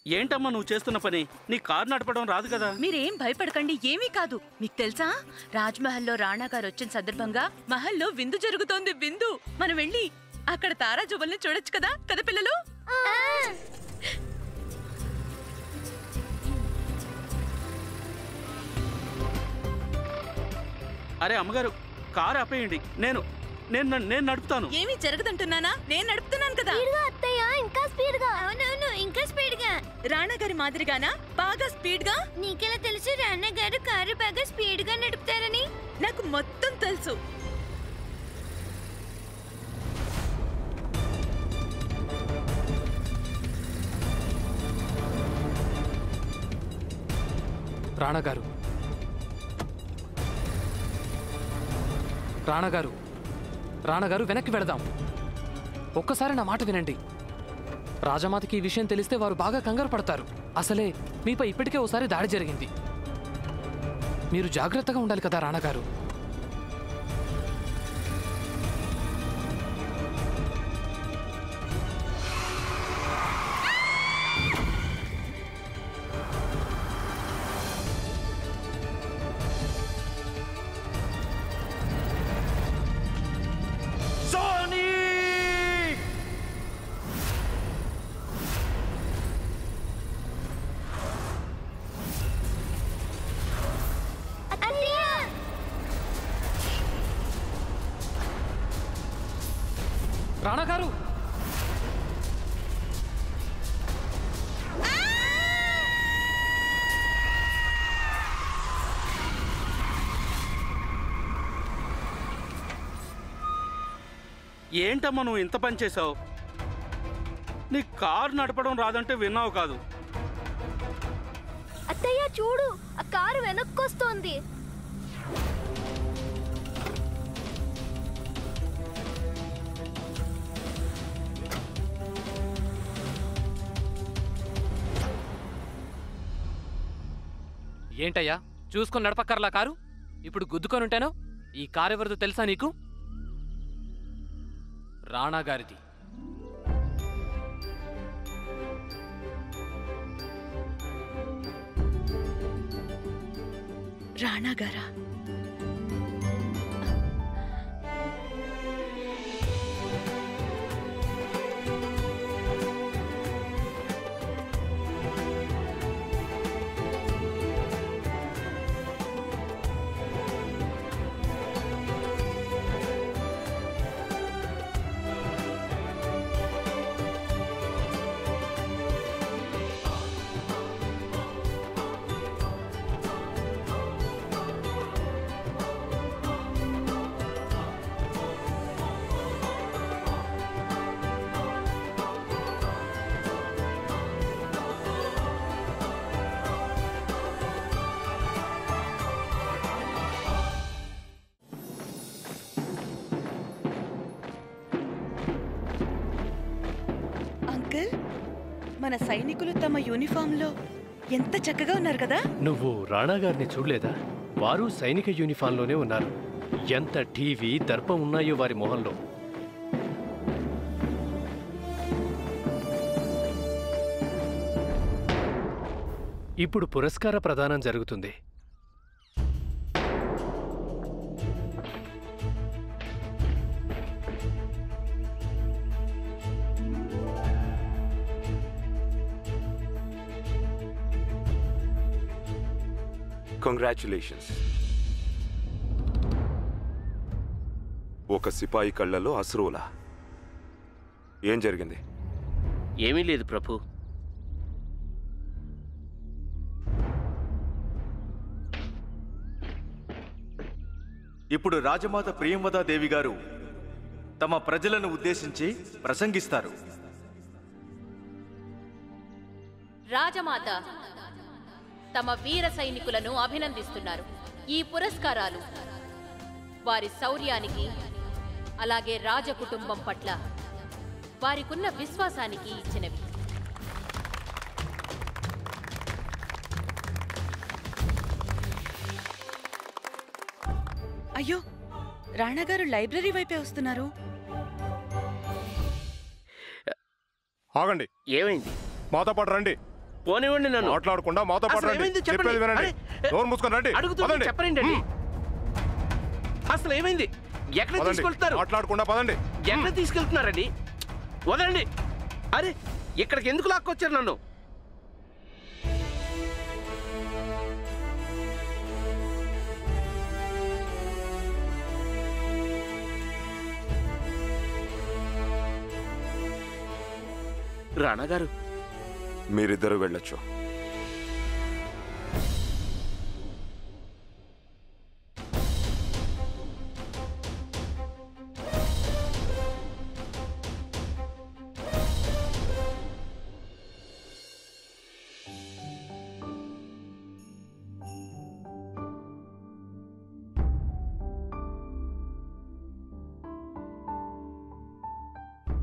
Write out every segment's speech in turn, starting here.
ఏంటమ్మా నువ్వు చేస్తున్న పని? నీ కారు నడపడం రాదు కదా? మీరేం భయపడకండి, ఏమీ కాదు. మీకు తెలుసా, రాజ్మహల్లో రాణా గారు వచ్చిన సందర్భంగా మహల్లో విందు జరుగుతోంది. విందు. మనం వెళ్ళి అక్కడ తారా జువల్ని చూడొచ్చు కదా కదా పిల్లలు? అరే అమ్మగారు, కారు ఆపేయండి. నేను నడుపుతాను. ఏమీ జరగదంటున్నానా? నేను నడుపుతున్నాను కదా. ఇంకా స్పీడ్ గా. అవునవును, ఇంకా స్పీడ్ గా. రాణా గారి మాదిరిగానా? బాగా స్పీడ్ గా? నీకెలా తెలుసు రాణా గారు కారు బాగా స్పీడ్ గా నడుపుతారని? నాకు మొత్తం తెలుసు. రాణా గారు, రాణా గారు వెనక్కి వెళదాం. ఒక్కసారి నా మాట వినండి. రాజమాతకి ఈ విషయం తెలిస్తే వారు బాగా కంగారు పడతారు. అసలే మీపై ఇప్పటికే ఓసారి దాడి జరిగింది. మీరు జాగ్రత్తగా ఉండాలి కదా రాణా గారు. రాణా గారు, ఏంటమ్మా నువ్వు ఇంత పని చేసావు? నీ కారు నడపడం రాదంటే విన్నావు కాదు. అత్తయ్య చూడు, ఆ కారు వెనక్కొస్తోంది. ఏంటయ్యా చూసుకొని నడపక్కర్లా కారు? ఇప్పుడు గుద్దుకొని ఉంటాను. ఈ కారు ఎవరిదో తెలుసా నీకు? రాణా గారిది. రాణా గారా? మన సైనికులు తమ యూనిఫామ్లో ఎంత చక్కగా ఉన్నారు కదా? నువ్వు రాణా గారిని చూడలేదా? వారు సైనిక యూనిఫామ్లోనే ఉన్నారు. ఎంత టీవీ దర్పం ఉన్నాయో వారి మొహంలో. ఇప్పుడు పురస్కార ప్రదానం జరుగుతుంది. కంగ్రాచ్యులేషన్స్. ఒక సిపాయి కళ్ళలో అశ్రువులా. ఏం జరిగింది? ఏమీ లేదు ప్రభు. ఇప్పుడు రాజమాత ప్రియంవదాదేవి గారు తమ ప్రజలను ఉద్దేశించి ప్రసంగిస్తారు. రాజమాత తమ వీర సైనికులను అభినందిస్తున్నారు. ఈ పురస్కారాలు వారి శౌర్యానికి, అలాగే రాజకుటుంబం పట్ల వారికున్న విశ్వాసానికి ఇచ్చినవి. అయ్యో, రాణా గారు లైబ్రరీ వైపే వస్తున్నారు. ఆగండి. ఏమైంది? మాతో పాటు రండి. పోనివ్వండి నన్ను. మాట్లాడకుండా మాతో పాటు అసలు రండి. ఏమైంది చెప్పండి. చెప్పేది వినండి. అరే, నోరు మూసుకొని రండి. అడుగుతుంది పదండి. చెప్పండి అండి. అసలు ఏమైంది? ఎక్కడ పదండి. తీసుకెళ్తున్నారు? మాట్లాడకుండా పదండి. ఎక్కడ తీసుకెళ్తున్నారండి? వదలండి. అరే ఇక్కడికి ఎందుకు లాక్కొచ్చారు నన్ను? రాణా గారు, మీరిద్దరూ వెళ్ళొచ్చు.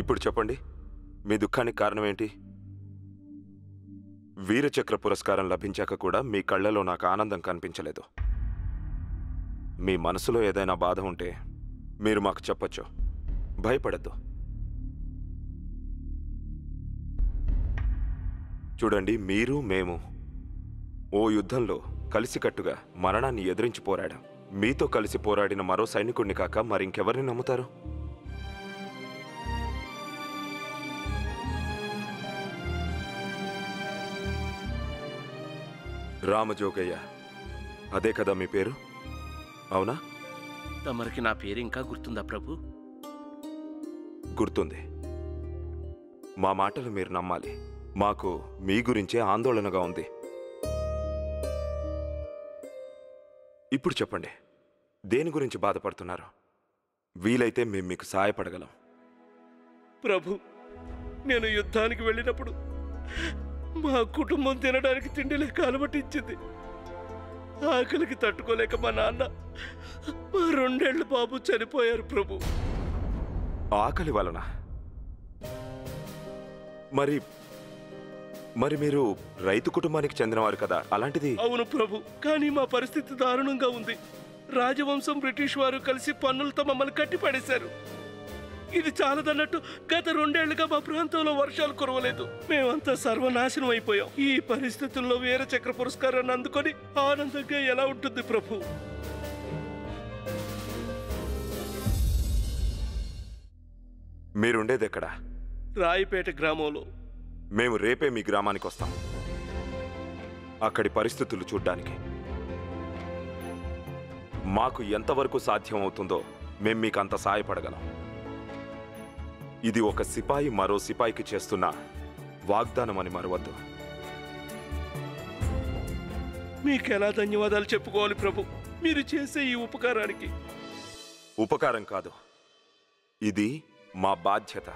ఇప్పుడు చెప్పండి, మీ దుఃఖానికి కారణం ఏంటి? వీరచక్ర పురస్కారం లభించాక కూడా మీ కళ్ళలో నాకు ఆనందం కనిపించలేదు. మీ మనసులో ఏదైనా బాధ ఉంటే మీరు మాకు చెప్పొచ్చు. భయపడద్దు. చూడండి, మీరు మేము ఓ యుద్ధంలో కలిసికట్టుగా మరణాన్ని ఎదిరించి పోరాడాం. మీతో కలిసి పోరాడిన మరో సైనికుడిని కాక మరింకెవరిని నమ్ముతారు? రామజోగయ్య, అదే కదా మీ పేరు? అవునా? తమరికి నా పేరు ఇంకా గుర్తుందా ప్రభు? గుర్తుంది. మా మాటలు మీరు నమ్మాలి. మాకు మీ గురించే ఆందోళనగా ఉంది. ఇప్పుడు చెప్పండి, దేని గురించి బాధపడుతున్నారు? వీలైతే మేము మీకు సహాయపడగలం. ప్రభు, నేను యుద్ధానికి వెళ్ళినప్పుడు మా కుటుంబం తినడానికి తిండి లేక అలమటించింది. ఆకలికి తట్టుకోలేక మా నాన్న, మా 2 ఏళ్ల బాబు చనిపోయారు ప్రభు. ఆకలి వలన? మరి మరి మీరు రైతు కుటుంబానికి చెందినవారు కదా, అలాంటిది? అవును ప్రభు, కానీ మా పరిస్థితి దారుణంగా ఉంది. రాజవంశం బ్రిటిష్ వారు కలిసి పన్నులతో మమ్మల్ని కట్టిపడేశారు. ఇది చాలదన్నట్టు గత 2 ఏళ్లుగా మా ప్రాంతంలో వర్షాలు కురవలేదు. మేమంతా సర్వనాశనం అయిపోయాం. ఈ పరిస్థితుల్లో వీరచక్ర పురస్కారాన్ని అందుకొని ఆనందంగా ఎలా ఉంటుంది ప్రభు? మీరుండేది ఎక్కడ? రాయిపేట గ్రామంలో. మేము రేపే మీ గ్రామానికి వస్తాం, అక్కడి పరిస్థితులు చూడ్డానికి. మాకు ఎంతవరకు సాధ్యం అవుతుందో మేం మీకు అంత సాయపడగలం. ఇది ఒక సిపాయి మరో సిపాయికి చేస్తున్న వాగ్దానం అని మరవద్దు. మీకెలా ధన్యవాదాలు చెప్పుకోవాలి ప్రభు, మీరు చేసే ఈ ఉపకారానికి? ఉపకారం కాదు, ఇది మా బాధ్యత.